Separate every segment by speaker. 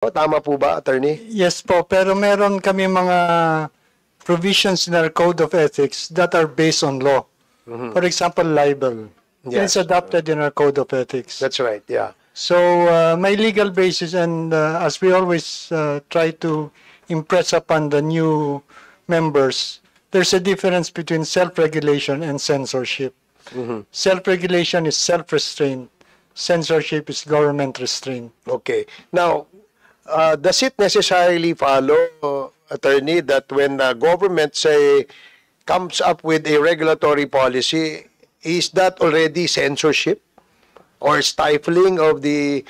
Speaker 1: Tama po ba, attorney?
Speaker 2: Yes po, pero meron kami mga provisions in our code of ethics that are based on law. For example, libel.
Speaker 1: Yes.
Speaker 2: It's adopted in our code of ethics.
Speaker 1: That's right, yeah.
Speaker 2: So my legal basis, and as we always try to impress upon the new members, there's a difference between self-regulation and censorship. Self-regulation is self-restraint. Censorship is government restraint.
Speaker 1: Okay. Now, does it necessarily follow, attorney, that when the government, say, comes up with a regulatory policy, is that already censorship or stifling of the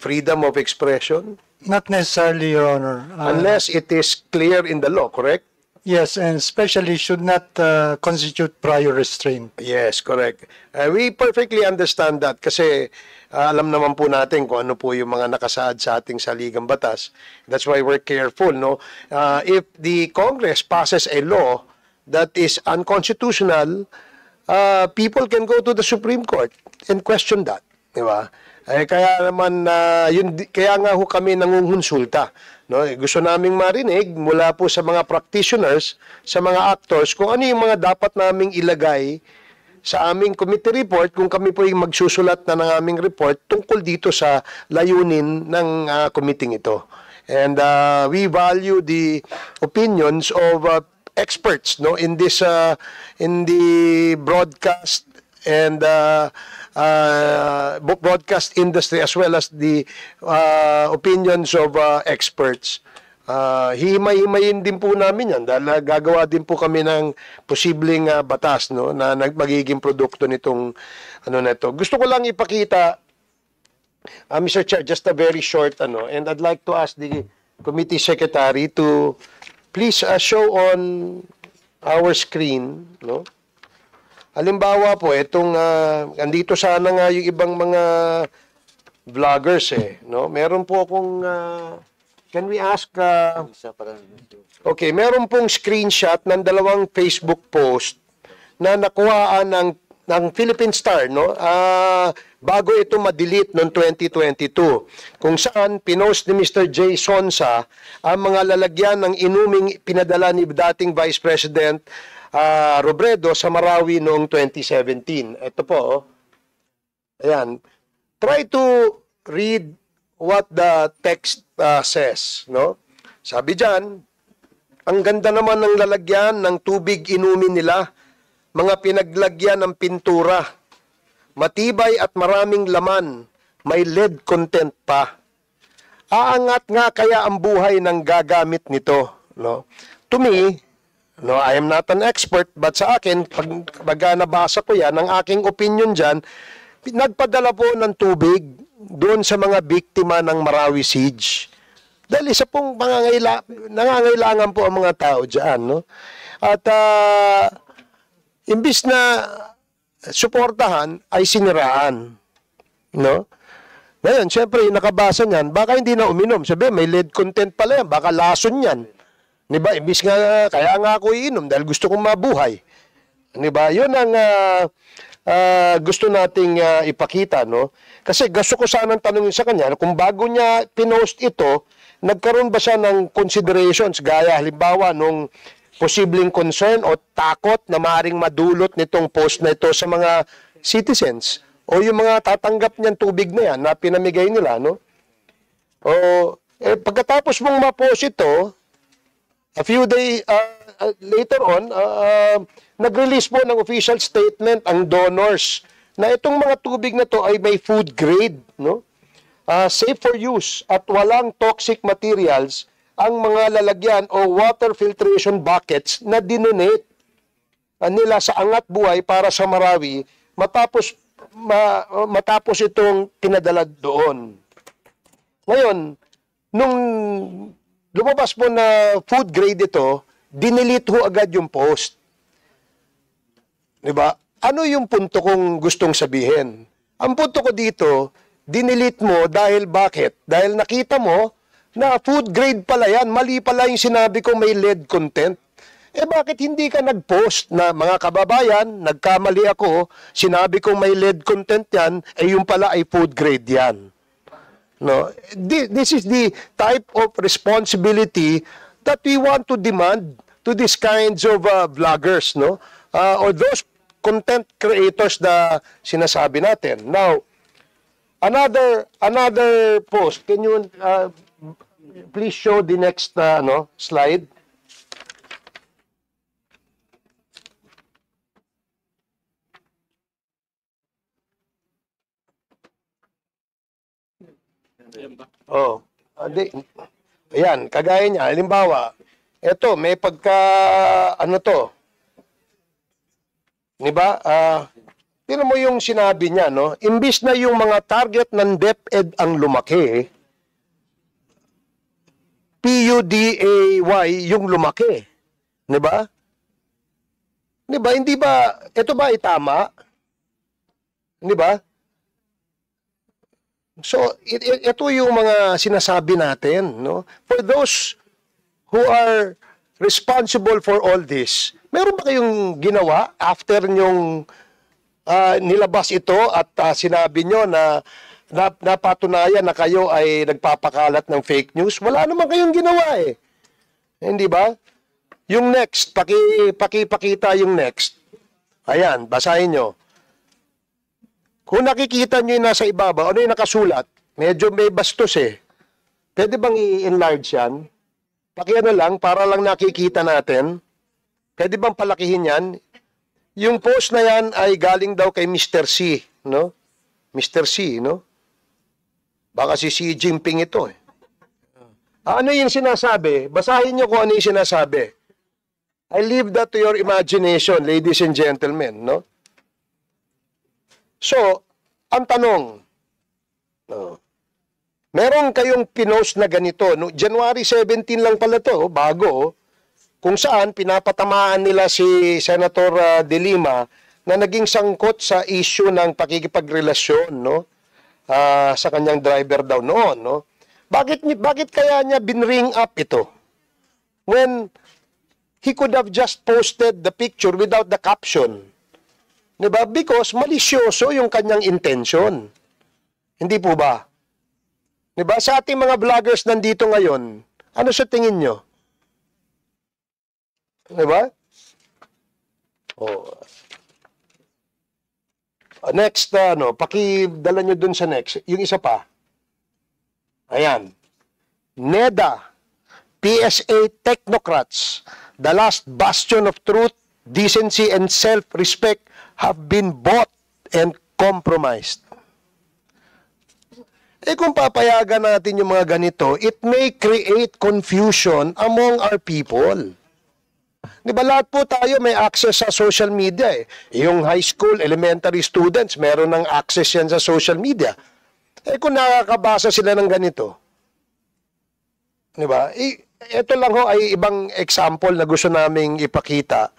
Speaker 1: freedom of expression?
Speaker 2: Not necessarily, Your Honor.
Speaker 1: Unless it is clear in the law, correct?
Speaker 2: Yes, and especially should not constitute prior restraint.
Speaker 1: Yes, correct. We perfectly understand that kasi alam naman po natin kung ano po yung mga nakasaad sa ating saligang batas. That's why we're careful, no? If the Congress passes a law that is unconstitutional, people can go to the Supreme Court and question that, di ba? Kaya naman kaya nga ho kami nangungonsulta, no? Gusto naming marinig mula po sa mga practitioners, sa mga actors kung ano yung mga dapat naming ilagay sa aming committee report kung kami po yung magsusulat na ng aming report tungkol dito sa layunin ng committee ito. And we value the opinions of experts, no, in this in the broadcast and broadcast industry, as well as the opinions of experts. Himay-himayin din po namin yan dahil gagawa din po kami ng posibleng batas, no, na magiging produkto nitong ano na ito. Gusto ko lang ipakita, Mr. Chair, just a very short and I'd like to ask the committee secretary to please show on our screen, no? Halimbawa po, itong andito sana nga yung ibang mga vloggers no? Meron po akong can we ask okay, meron pong screenshot ng dalawang Facebook post na nakuhaan ng Philippine Star, no? Bago ito ma-delete noong 2022, kung saan pinost ni Mr. J. Sonsa ang mga lalagyan ng inuming pinadala ni dating Vice President Robredo sa Marawi noong 2017. Ito po, ayan. Try to read what the text says, no? Sabi diyan, ang ganda naman ng lalagyan ng tubig inumin nila, mga pinaglagyan ng pintura, matibay at maraming laman, may lead content pa. Aangat nga kaya ang buhay ng gagamit nito, no? To me, no, I am not an expert, but sa akin, pag nabasa ko yan, ang aking opinion dyan, nagpadala po ng tubig doon sa mga biktima ng Marawi Siege. Dahil isa pong nangangailangan po ang mga tao dyan, no? At imbis na suportahan, ay siniraan, no? Ngayon, siyempre, nakabasa niyan, baka hindi na uminom. Sabi, may lead content pala yan, baka lason yan. Diba? Imbis nga, kaya nga ako iinom dahil gusto kong mabuhay. Diba? Yun ang gusto nating ipakita, no? Kasi gusto ko sanang tanungin sa kanya, kung bago niya pinost ito, nagkaroon ba siya ng considerations, gaya halimbawa nung posibleng concern o takot na maaaring madulot nitong post na ito sa mga citizens o yung mga tatanggap niyan tubig na yan na pinamigay nila, no? O pagkatapos mong ma-post ito, a few days later on, nag-release po ng official statement ang donors na itong mga tubig na to ay may food grade, no? Safe for use at walang toxic materials ang mga lalagyan o water filtration buckets na dinonate nila sa Angat Buhay para sa Marawi matapos itong pinadala doon. Ngayon, nung lumabas po na food grade ito, dinelete ho agad yung post. Diba? Ano yung punto kong gustong sabihin? Ang punto ko dito, dinelete mo dahil bakit? Dahil nakita mo na food grade pala yan, mali pala yung sinabi ko may lead content. Bakit hindi ka nag-post na mga kababayan, nagkamali ako, sinabi ko may lead content yan, yung pala ay food grade yan. No, this is the type of responsibility that we want to demand to these kinds of vloggers, no, or those content creators na sinasabi natin. Now, another post. Can you please show the next slide? Oh, ayan, kagaya niya, halimbawa, eto, may pagka, ano to, di ba? Tingnan mo yung sinabi niya, no? Imbis na yung mga target ng DepEd ang lumaki, PUDAY yung lumaki. Di ba? Di ba? Hindi ba, ito ba itama? Di ba? So, ito yung mga sinasabi natin, no? For those who are responsible for all this, meron ba kayong ginawa after nyong nilabas ito at sinabi nyo na napatunayan na kayo ay nagpapakalat ng fake news? Wala naman kayong ginawa eh. Hindi ba? Yung next, pakipakita yung next. Ayan, basahin nyo. Kung nakikita nyo yung nasa ibabaw, ano yung nakasulat? Medyo may bastos eh. Pwede bang i-enlarge yan? Pakiano lang, para lang nakikita natin. Pwede bang palakihin yan? Yung post na yan ay galing daw kay Mr. C, no? Mr. C, no? Baka si Xi Jinping ito eh. Ano yung sinasabi? Basahin nyo kung ano yung sinasabi. I leave that to your imagination, ladies and gentlemen, no? So, ang tanong, meron kayong pinost na ganito, no? January 17 lang pala to, bago, kung saan pinapatamaan nila si Senator De Lima na naging sangkot sa issue ng pakikipagrelasyon, no? Sa kanyang driver daw noon, no? Bakit kaya niya binring up ito? When he could have just posted the picture without the caption. Diba? Because malisyoso yung kanyang intention. Hindi po ba? Diba? Sa ating mga vloggers nandito ngayon, ano sa tingin nyo? Diba? Oh. Next, pakidala nyo dun sa next. Yung isa pa. Ayan. NEDA, PSA technocrats, the last bastion of truth, decency, and self-respect have been bought and compromised. Eh kung papayagan natin yung mga ganito, it may create confusion among our people. Di ba lahat po tayo may access sa social media eh. Yung high school, elementary students, meron ng access yan sa social media. Eh kung nakakabasa sila ng ganito, di ba? Ito lang ho ay ibang example na gusto naming ipakita.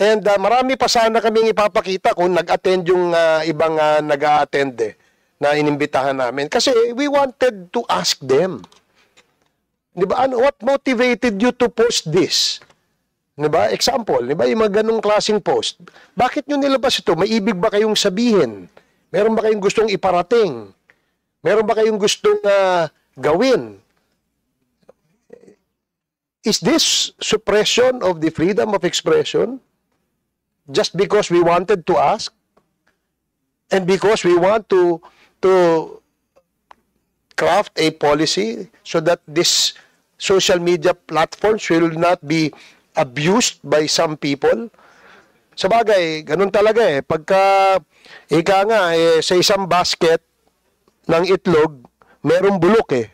Speaker 1: And marami pa sana kaming ipapakita kung nag-attend yung ibang nag-a-attend na inimbitahan namin. Kasi we wanted to ask them. Di ba? What motivated you to post this? Di ba? Example, di ba? Yung mga ganong klaseng post. Bakit nyo nilabas ito? May ibig ba kayong sabihin? Meron ba kayong gustong iparating? Meron ba kayong gustong gawin? Is this suppression of the freedom of expression? Just because we wanted to ask? And because we want to craft a policy so that this social media platforms will not be abused by some people? Sabagay, ganun talaga eh. Pagka, sa isang basket ng itlog, merong bulok eh.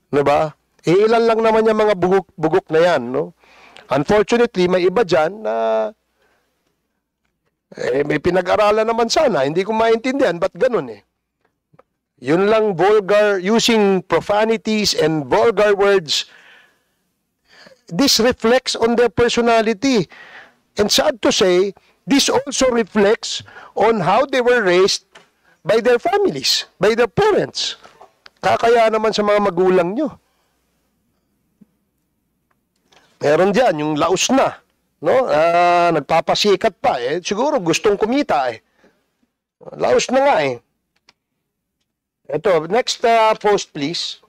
Speaker 1: Diba? Ilan lang naman yung mga bugok na yan, no? Unfortunately, may iba dyan na may pinag-aralan naman sana. Hindi ko maintindihan, ba't ganun eh? Yun lang vulgar, using profanities and vulgar words. This reflects on their personality. And sad to say, this also reflects on how they were raised by their families, by their parents. Kakaya naman sa mga magulang nyo. Meron dyan, yung laos na. No? Nagpapasikat pa eh. Siguro gustong kumita eh. Laos na nga eh. Ito, next post please.